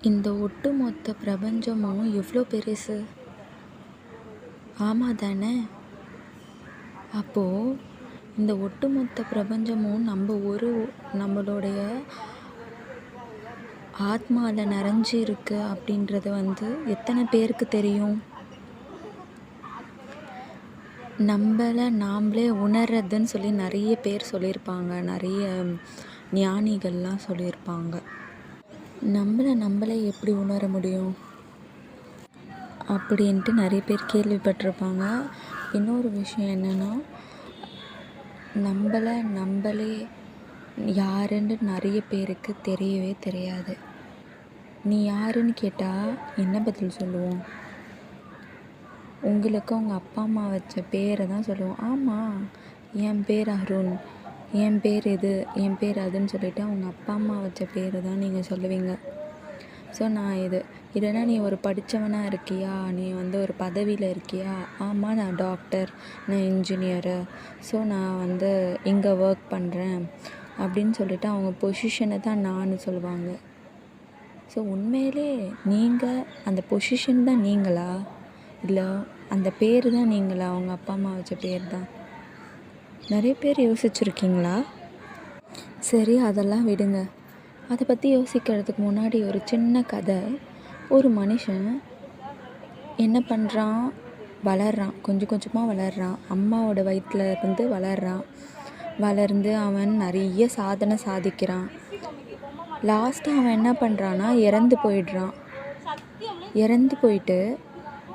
இந்த ஒட்டுமொத்த பிரபஞ்சமும் எவ்வளோ பெருசு, ஆமா தானே? அப்போது இந்த ஒட்டுமொத்த பிரபஞ்சமும் நம்மளுடைய ஆத்மாவில் நிறைஞ்சி இருக்கு அப்படின்றது எத்தனை பேருக்கு தெரியும்? நம்மளை நாம்ளே உணர்றதுன்னு சொல்லி நிறைய பேர் சொல்லியிருப்பாங்க, நிறைய ஞானிகள்லாம் சொல்லியிருப்பாங்க. நம்மளே எப்படி உணர முடியும் அப்படின்ட்டு நிறைய பேர் கேள்விப்பட்டிருப்பாங்க. இன்னொரு விஷயம் என்னென்னா, நம்மளே யாருன்னு நிறைய பேருக்கு தெரியவே தெரியாது. நீ யாருன்னு கேட்டால் என்ன பதில் சொல்லுவோம்? உங்களுக்கு உங்கள் அப்பா அம்மா வச்ச பேரை தான் சொல்லுவோம். ஆமாம், என் பேர் அருண், என் பேர் இது, என் பேர் அதுன்னு சொல்லிவிட்டு அவங்க அப்பா அம்மா வச்ச பேர் தான் நீங்கள் சொல்லுவீங்க. ஸோ நான் இல்லைன்னா நீ ஒரு படித்தவனாக இருக்கியா, நீ ஒரு பதவியில் இருக்கியா? ஆமாம், நான் டாக்டர், நான் இன்ஜினியரு, ஸோ நான் இங்கே ஒர்க் பண்ணுறேன் அப்படின்னு சொல்லிட்டு அவங்க பொசிஷனை தான் நான் சொல்லுவாங்க. ஸோ உண்மையிலே நீங்கள் அந்த பொசிஷன் தான் நீங்களா, இல்லை அந்த பேர் தான் நீங்களா? அவங்க அப்பா அம்மா வச்ச பேர் தான். நிறைய பேர் யோசிச்சுருக்கீங்களா? சரி, அதெல்லாம் விடுங்க. அதை பற்றி யோசிக்கிறதுக்கு முன்னாடி ஒரு சின்ன கதை. ஒரு மனுஷன் என்ன பண்ணுறான், வளர்கிறான், கொஞ்சம் கொஞ்சமாக வளர்கிறான். அம்மாவோட வயிற்றில் இருந்து வளர்ந்து அவன் நிறைய சாதனை சாதிக்கிறான். லாஸ்ட்டாக அவன் என்ன பண்ணுறான்னா இறந்து போயிட்டு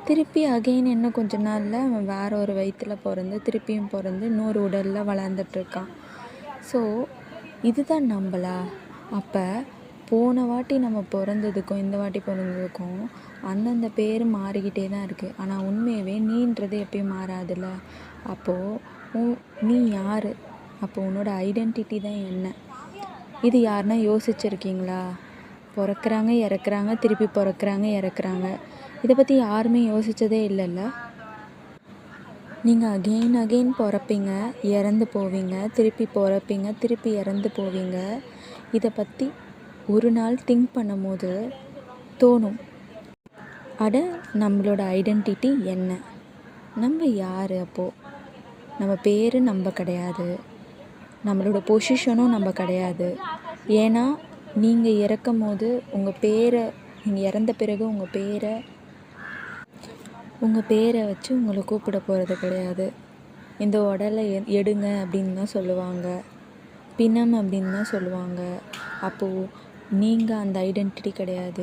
திருப்பி அகெயின் இன்னும் கொஞ்ச நாளில் அவன் வேற ஒரு வயிற்றில் திருப்பியும் பிறந்து இன்னொரு உடலில் வளர்ந்துட்டுருக்கான். ஸோ இதுதான் நம்மளா? அப்போ போன வாட்டி நம்ம பிறந்ததுக்கும் இந்த வாட்டி பிறந்ததுக்கும் அந்தந்த பேர் மாறிக்கிட்டே தான் இருக்குது. ஆனால் உண்மையாகவே நீன்றது எப்பயும் மாறாதுல்ல. அப்போது நீ யார்? அப்போது உன்னோட ஐடென்டிட்டி தான் என்ன? இது யாருன்னா யோசிச்சுருக்கீங்களா? பிறக்கிறாங்க, இறக்குறாங்க, திருப்பி பிறக்கிறாங்க, இறக்குறாங்க. இதை பற்றி யாருமே யோசித்ததே இல்லைல்ல. நீங்கள் அகெயின் பிறப்பீங்க, இறந்து போவீங்க, திருப்பி பிறப்பீங்க, திருப்பி இறந்து போவீங்க. இதை பற்றி ஒரு நாள் திங்க் பண்ணும்போது தோணும், அட நம்மளோட ஐடென்டிட்டி என்ன? நம்ம யார்? அப்போது நம்ம பேர் நம்ம கிடையாது, நம்மளோட பொசிஷனும் நம்ம கிடையாது. ஏன்னா நீங்கள் இறக்கும் போது நீங்கள் இறந்த பிறகு உங்கள் பேரை வச்சு உங்களை கூப்பிட போகிறது கிடையாது. இந்த உடலை எடுங்க அப்படின்னு தான் சொல்லுவாங்க, பிணம் அப்படின்னு தான் சொல்லுவாங்க. அப்போது நீங்கள் அந்த ஐடென்டிட்டி கிடையாது.